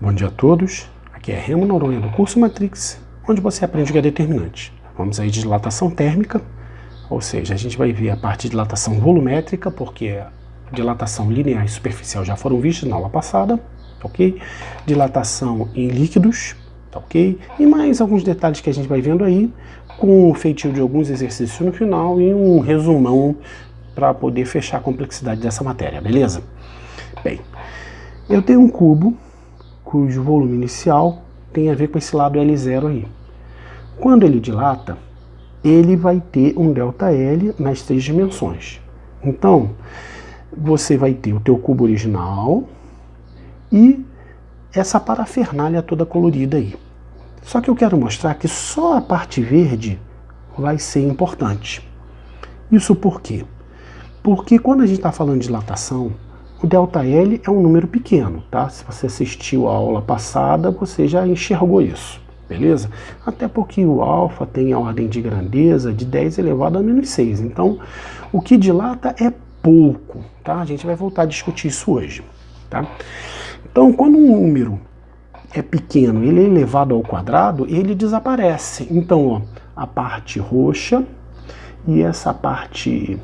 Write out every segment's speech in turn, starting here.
Bom dia a todos, aqui é Remo Noronha do curso Matrix, onde você aprende o que é determinante. Vamos aí de dilatação térmica, ou seja, a gente vai ver a parte de dilatação volumétrica, porque a dilatação linear e superficial já foram vistas na aula passada, ok? Dilatação em líquidos, ok? E mais alguns detalhes que a gente vai vendo aí, com o feitio de alguns exercícios no final e um resumão para poder fechar a complexidade dessa matéria, beleza? Bem, eu tenho um cubo cujo volume inicial tem a ver com esse lado L0 aí. Quando ele dilata, ele vai ter um ΔL nas 3 dimensões. Então, você vai ter o teu cubo original e essa parafernália toda colorida aí. Só que eu quero mostrar que só a parte verde vai ser importante. Isso por quê? Porque quando a gente está falando de dilatação, o ΔL é um número pequeno, tá? Se você assistiu a aula passada, você já enxergou isso, beleza? Até porque o alfa tem a ordem de grandeza de 10 elevado a menos 6. Então, o que dilata é pouco, tá? A gente vai voltar a discutir isso hoje, tá? Então, quando um número é pequeno, ele é elevado ao quadrado, ele desaparece. Então, ó, a parte roxa e essa parte...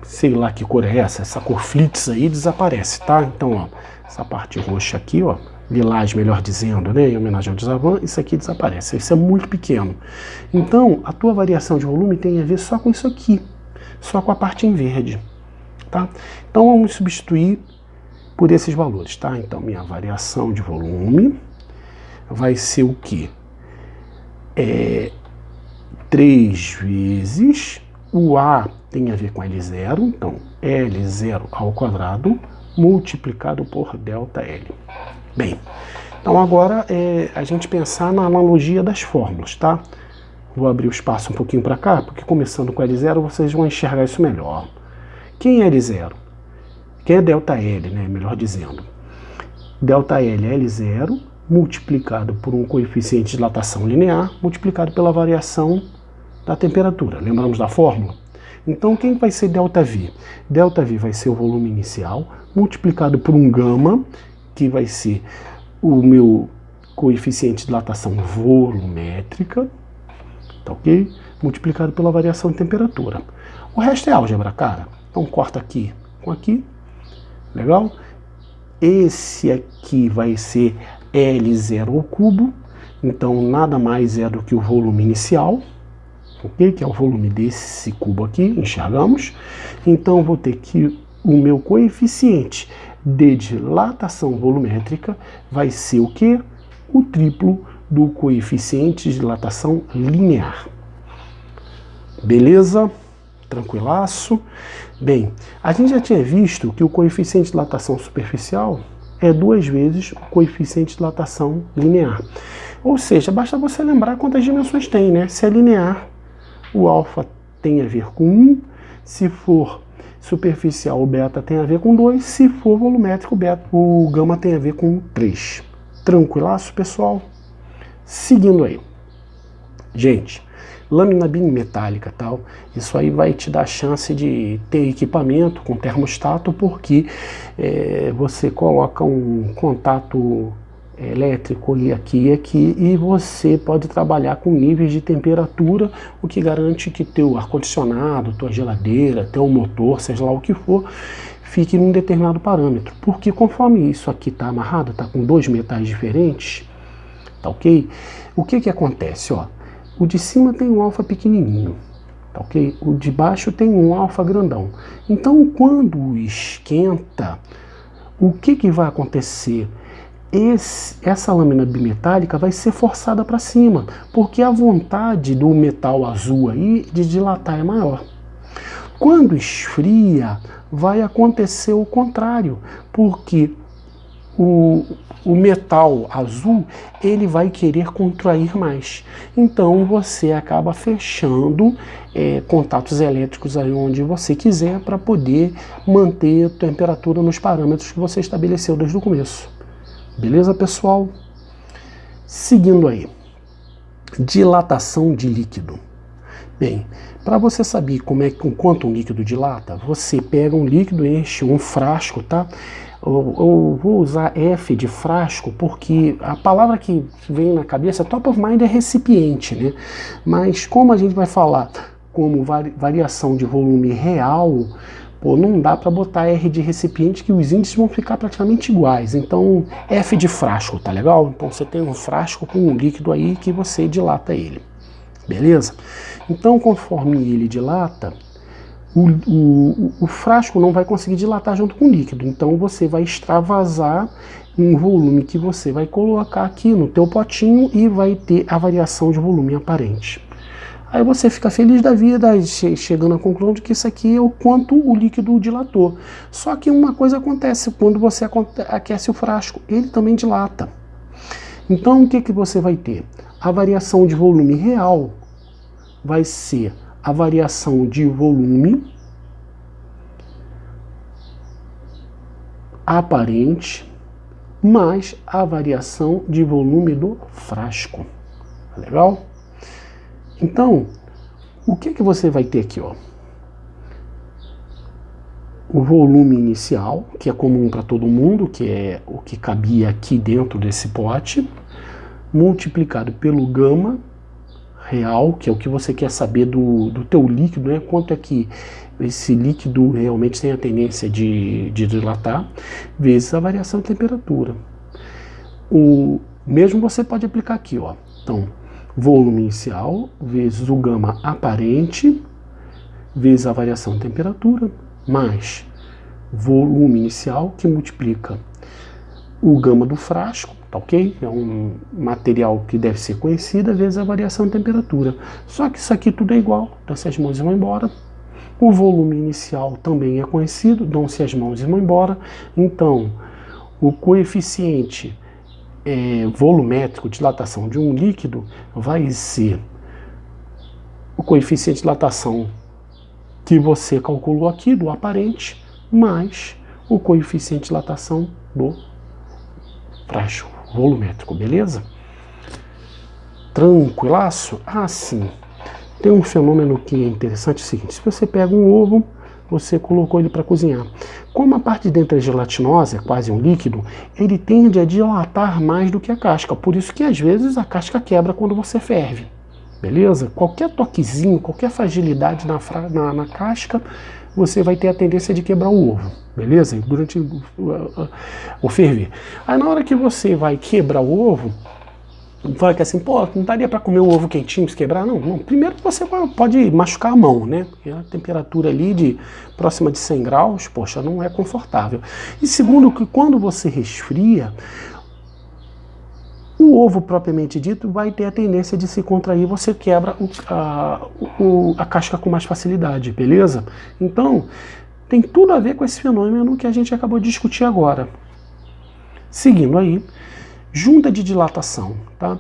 sei lá que cor é essa cor Flitz aí desaparece, tá? Então, ó, essa parte roxa aqui, ó, lilás, melhor dizendo, né, em homenagem ao Djavan, isso aqui desaparece, isso é muito pequeno. Então, a tua variação de volume tem a ver só com isso aqui, só com a parte em verde, tá? Então, vamos substituir por esses valores, tá? Então, minha variação de volume vai ser o quê? 3 vezes... O A tem a ver com L0, então L0 ao quadrado multiplicado por ΔL. Bem, então agora a gente pensar na analogia das fórmulas, tá? Vou abrir o espaço um pouquinho para cá, porque começando com L0 vocês vão enxergar isso melhor. Quem é L0? Quem é ΔL, né? Melhor dizendo. ΔL é L0 multiplicado por um coeficiente de dilatação linear multiplicado pela variação da temperatura. Lembramos da fórmula? Então, quem vai ser ΔV? ΔV vai ser o volume inicial multiplicado por um gama, que vai ser o meu coeficiente de dilatação volumétrica, tá ok? Multiplicado pela variação de temperatura. O resto é álgebra, cara. Então, corta aqui com aqui. Legal? Esse aqui vai ser L0 ao cubo. Então, nada mais é do que o volume inicial, ok? Que é o volume desse cubo aqui, enxergamos. Então, vou ter que o meu coeficiente de dilatação volumétrica vai ser o quê? O triplo do coeficiente de dilatação linear. Beleza? Tranquilaço? Bem, a gente já tinha visto que o coeficiente de dilatação superficial é 2 vezes o coeficiente de dilatação linear. Ou seja, basta você lembrar quantas dimensões tem, né? Se é linear, o alfa tem a ver com 1, se for superficial, o beta tem a ver com 2, se for volumétrico, o gama tem a ver com 3. Tranquilaço, pessoal? Seguindo aí. Gente, lâmina bimetálica, tal, isso aí vai te dar a chance de ter equipamento com termostato, porque você coloca um contato elétrico aqui, e você pode trabalhar com níveis de temperatura, o que garante que teu ar-condicionado, tua geladeira, teu motor, seja lá o que for, fique num determinado parâmetro. Porque conforme isso aqui está amarrado, está com 2 metais diferentes, tá ok? O que que acontece, ó? O de cima tem um alfa pequenininho, tá ok? O de baixo tem um alfa grandão. Então, quando esquenta, o que que vai acontecer? Essa lâmina bimetálica vai ser forçada para cima, porque a vontade do metal azul aí de dilatar é maior. Quando esfria, vai acontecer o contrário, porque o metal azul ele vai querer contrair mais. Então você acaba fechando contatos elétricos aí onde você quiser para poder manter a temperatura nos parâmetros que você estabeleceu desde o começo. Beleza, pessoal? Seguindo aí, dilatação de líquido. Bem, para você saber com quanto um líquido dilata, você pega um líquido, enche um frasco, tá? Eu vou usar F de frasco porque a palavra que vem na cabeça, top of mind, é recipiente, né? Mas como a gente vai falar como variação de volume real, pô, não dá para botar R de recipiente que os índices vão ficar praticamente iguais. Então, F de frasco, tá legal? Então você tem um frasco com um líquido aí que você dilata ele. Beleza? Então, conforme ele dilata, o frasco não vai conseguir dilatar junto com o líquido. Então, você vai extravasar um volume que você vai colocar aqui no teu potinho e vai ter a variação de volume aparente. Aí você fica feliz da vida, chegando à conclusão de que isso aqui é o quanto o líquido dilatou. Só que uma coisa acontece, quando você aquece o frasco, ele também dilata. Então, o que que você vai ter? A variação de volume real vai ser a variação de volume aparente mais a variação de volume do frasco. Legal? Então, o que que você vai ter aqui, ó? O volume inicial, que é comum para todo mundo, que é o que cabia aqui dentro desse pote, multiplicado pelo gama real, que é o que você quer saber do teu líquido, né? Quanto é que esse líquido realmente tem a tendência de dilatar, vezes a variação de temperatura. O mesmo você pode aplicar aqui, ó. Então, volume inicial vezes o gama aparente vezes a variação de temperatura mais volume inicial que multiplica o gama do frasco, tá ok? É um material que deve ser conhecido vezes a variação de temperatura. Só que isso aqui tudo é igual, dão-se as mãos e vão embora. O volume inicial também é conhecido, dão-se as mãos e vão embora. Então, o coeficiente volumétrico de dilatação de um líquido vai ser o coeficiente de dilatação que você calculou aqui, do aparente, mais o coeficiente de dilatação do frasco volumétrico, beleza? Tranquilaço? Ah, sim. Tem um fenômeno que é interessante, é o seguinte: se você pega um ovo, você colocou ele para cozinhar. Como a parte de dentro é gelatinosa, é quase um líquido, ele tende a dilatar mais do que a casca. Por isso que às vezes a casca quebra quando você ferve. Beleza? Qualquer toquezinho, qualquer fragilidade na casca, você vai ter a tendência de quebrar o ovo. Beleza? Durante o ferver. Aí na hora que você vai quebrar o ovo, fala que assim, pô, não daria para comer o ovo quentinho se quebrar? Não, não. Primeiro você pode machucar a mão, né? Porque a temperatura ali de próxima de 100 graus, poxa, não é confortável. E segundo, que quando você resfria, o ovo propriamente dito vai ter a tendência de se contrair, você quebra a casca com mais facilidade, beleza? Então, tem tudo a ver com esse fenômeno que a gente acabou de discutir agora. Seguindo aí, junta de dilatação, tá?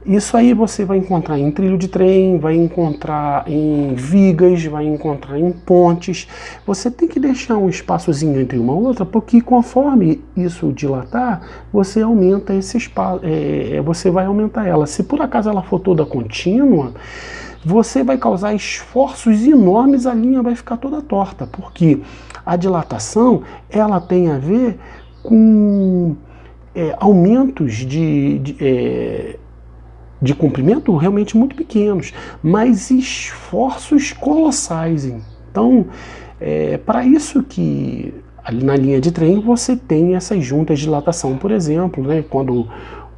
Isso aí você vai encontrar em trilho de trem, vai encontrar em vigas, vai encontrar em pontes. Você tem que deixar um espaçozinho entre uma outra, porque conforme isso dilatar, você aumenta esse espaço, você vai aumentar ela. Se por acaso ela for toda contínua, você vai causar esforços enormes, a linha vai ficar toda torta, porque a dilatação, ela tem a ver com aumentos de comprimento realmente muito pequenos, mas esforços colossais. Então, para isso que ali na linha de trem você tem essas juntas de dilatação, por exemplo, né, quando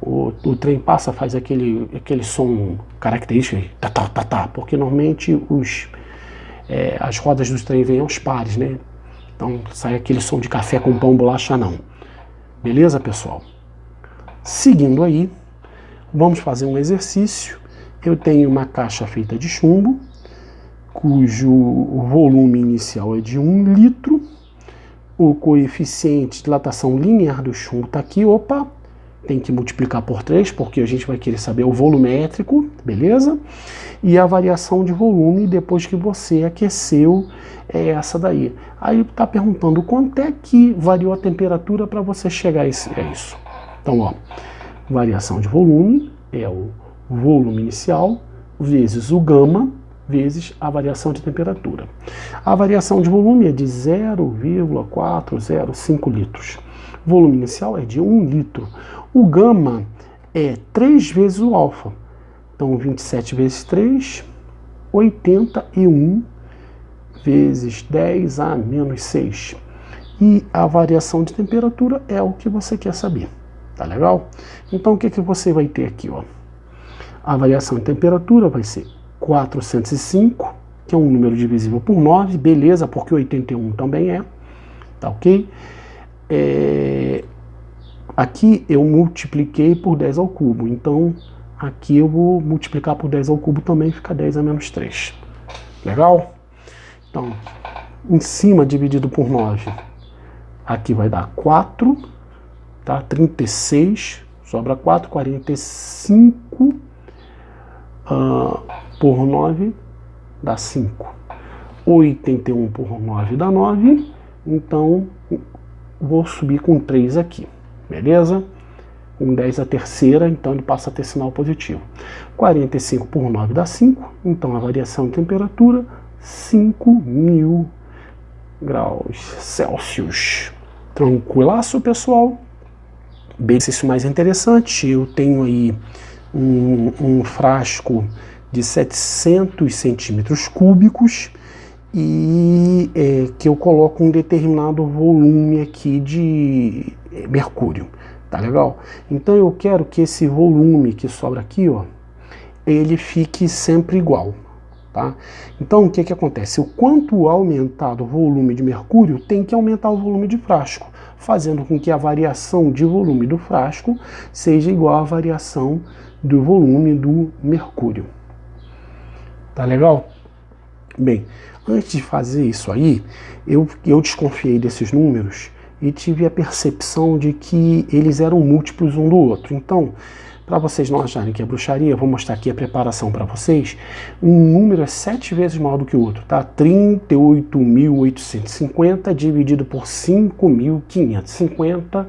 o trem passa, faz aquele som característico, tá, tá, tá, tá, porque normalmente as rodas dos trem vêm aos pares, né? Então sai aquele som de café com pão, bolacha, não. Beleza, pessoal? Seguindo aí, vamos fazer um exercício. Eu tenho uma caixa feita de chumbo, cujo volume inicial é de 1 litro. O coeficiente de dilatação linear do chumbo está aqui. Opa, tem que multiplicar por 3, porque a gente vai querer saber o volumétrico, beleza? E a variação de volume depois que você aqueceu essa daí. Aí está perguntando quanto é que variou a temperatura para você chegar a isso. Então, ó, variação de volume é o volume inicial vezes o gama vezes a variação de temperatura. A variação de volume é de 0,405 litros. O volume inicial é de 1 litro. O gama é 3 vezes o alfa. Então, 27 vezes 3, 81 vezes 10 a menos 6. E a variação de temperatura é o que você quer saber. Tá legal? Então, o que você vai ter aqui, ó? A variação de temperatura vai ser 405, que é um número divisível por 9, beleza, porque 81 também é, tá ok? Aqui eu multipliquei por 10 ao cubo, então aqui eu vou multiplicar por 10 ao cubo também, fica 10 a menos 3. Legal? Então, em cima dividido por 9, aqui vai dar 4, tá? 36, sobra 4, 45 por 9 dá 5. 81 por 9 dá 9, então vou subir com 3 aqui, beleza? Com 10 a terceira, então ele passa a ter sinal positivo. 45 por 9 dá 5, então a variação de temperatura, 5.000 graus Celsius. Tranquilaço, pessoal? Bem, isso mais interessante, eu tenho aí um frasco de 700 centímetros cúbicos e que eu coloco um determinado volume aqui de mercúrio, tá legal? Então eu quero que esse volume que sobra aqui, ó, ele fique sempre igual, tá? Então o que que acontece? O quanto aumentar o volume de mercúrio, tem que aumentar o volume de frasco, fazendo com que a variação de volume do frasco seja igual à variação do volume do mercúrio. Tá legal? Bem, antes de fazer isso aí, eu desconfiei desses números e tive a percepção de que eles eram múltiplos um do outro. Então, para vocês não acharem que é bruxaria, eu vou mostrar aqui a preparação para vocês. Um número é 7 vezes maior do que o outro, tá? 38.850 dividido por 5.550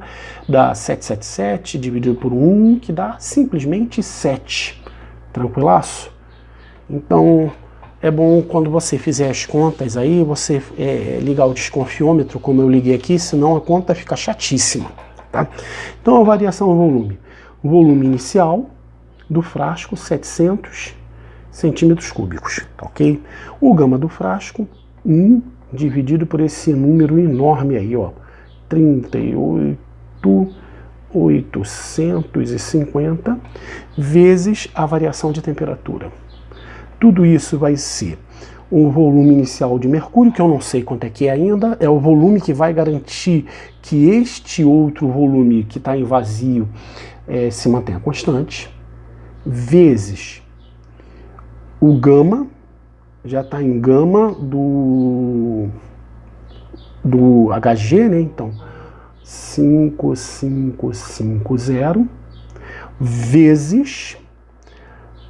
dá 777, dividido por 1, que dá simplesmente 7. Tranquilaço? Então, é bom quando você fizer as contas aí, você ligar o desconfiômetro, como eu liguei aqui, senão a conta fica chatíssima, tá? Então, a variação do volume. O volume inicial do frasco, 700 centímetros cúbicos, ok? O gama do frasco, 1 dividido por esse número enorme aí, ó, 38.850 vezes a variação de temperatura. Tudo isso vai ser o volume inicial de mercúrio, que eu não sei quanto é que é ainda, é o volume que vai garantir que este outro volume que está em vazio se mantenha constante, vezes o gama, já está em gama do Hg, né? Então, 5550 vezes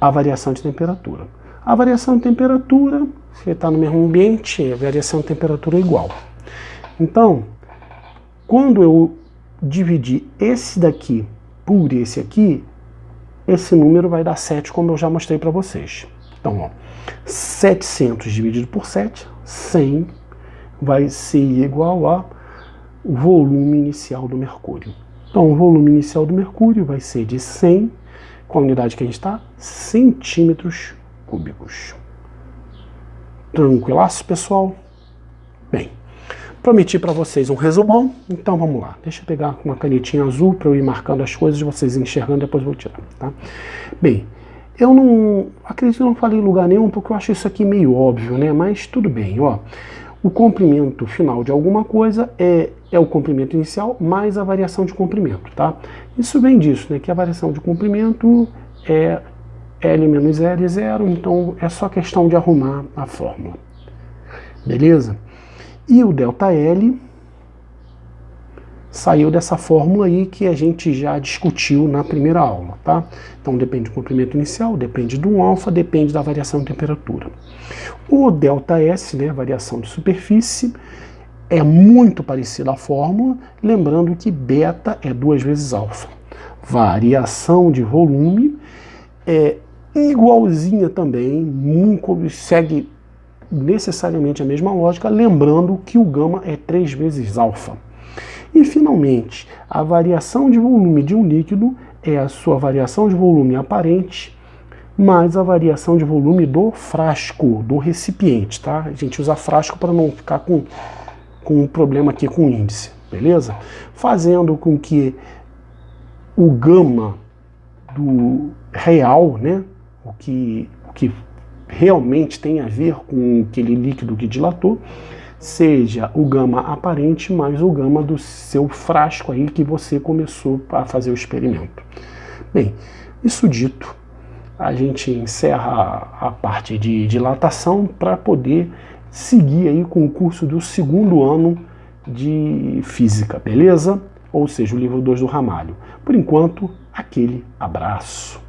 a variação de temperatura. A variação de temperatura, se está no mesmo ambiente, a variação de temperatura é igual. Então, quando eu dividir esse daqui por esse aqui, esse número vai dar 7, como eu já mostrei para vocês. Então, ó, 700 dividido por 7, 100, vai ser igual ao volume inicial do mercúrio. Então, o volume inicial do mercúrio vai ser de 100, com a unidade que a gente está, centímetros cúbicos. Tranquilaço, pessoal? Bem, prometi para vocês um resumão, então vamos lá. Deixa eu pegar uma canetinha azul para eu ir marcando as coisas, vocês enxergando, depois eu vou tirar, tá? Bem, eu não acredito que eu não falei em lugar nenhum, porque eu acho isso aqui meio óbvio, né? Mas tudo bem, ó. O comprimento final de alguma coisa é o comprimento inicial mais a variação de comprimento, tá? Isso vem disso, né? Que a variação de comprimento é L menos L 0, então é só questão de arrumar a fórmula. Beleza? E o ΔL saiu dessa fórmula aí que a gente já discutiu na primeira aula, tá? Então depende do comprimento inicial, depende do alfa, depende da variação de temperatura. O ΔS, né, variação de superfície, é muito parecida à fórmula, lembrando que beta é 2 vezes alfa. Variação de volume é igualzinha também, segue necessariamente a mesma lógica, lembrando que o gama é 3 vezes alfa. E, finalmente, a variação de volume de um líquido é a sua variação de volume aparente mais a variação de volume do frasco, do recipiente, tá? A gente usa frasco para não ficar com um problema aqui com o índice, beleza? Fazendo com que o gama do real, né, o que realmente tem a ver com aquele líquido que dilatou, seja o gama aparente mais o gama do seu frasco aí que você começou a fazer o experimento. Bem, isso dito, a gente encerra a parte de dilatação para poder seguir aí com o curso do 2º ano de física, beleza? Ou seja, o livro 2 do Ramalho. Por enquanto, aquele abraço.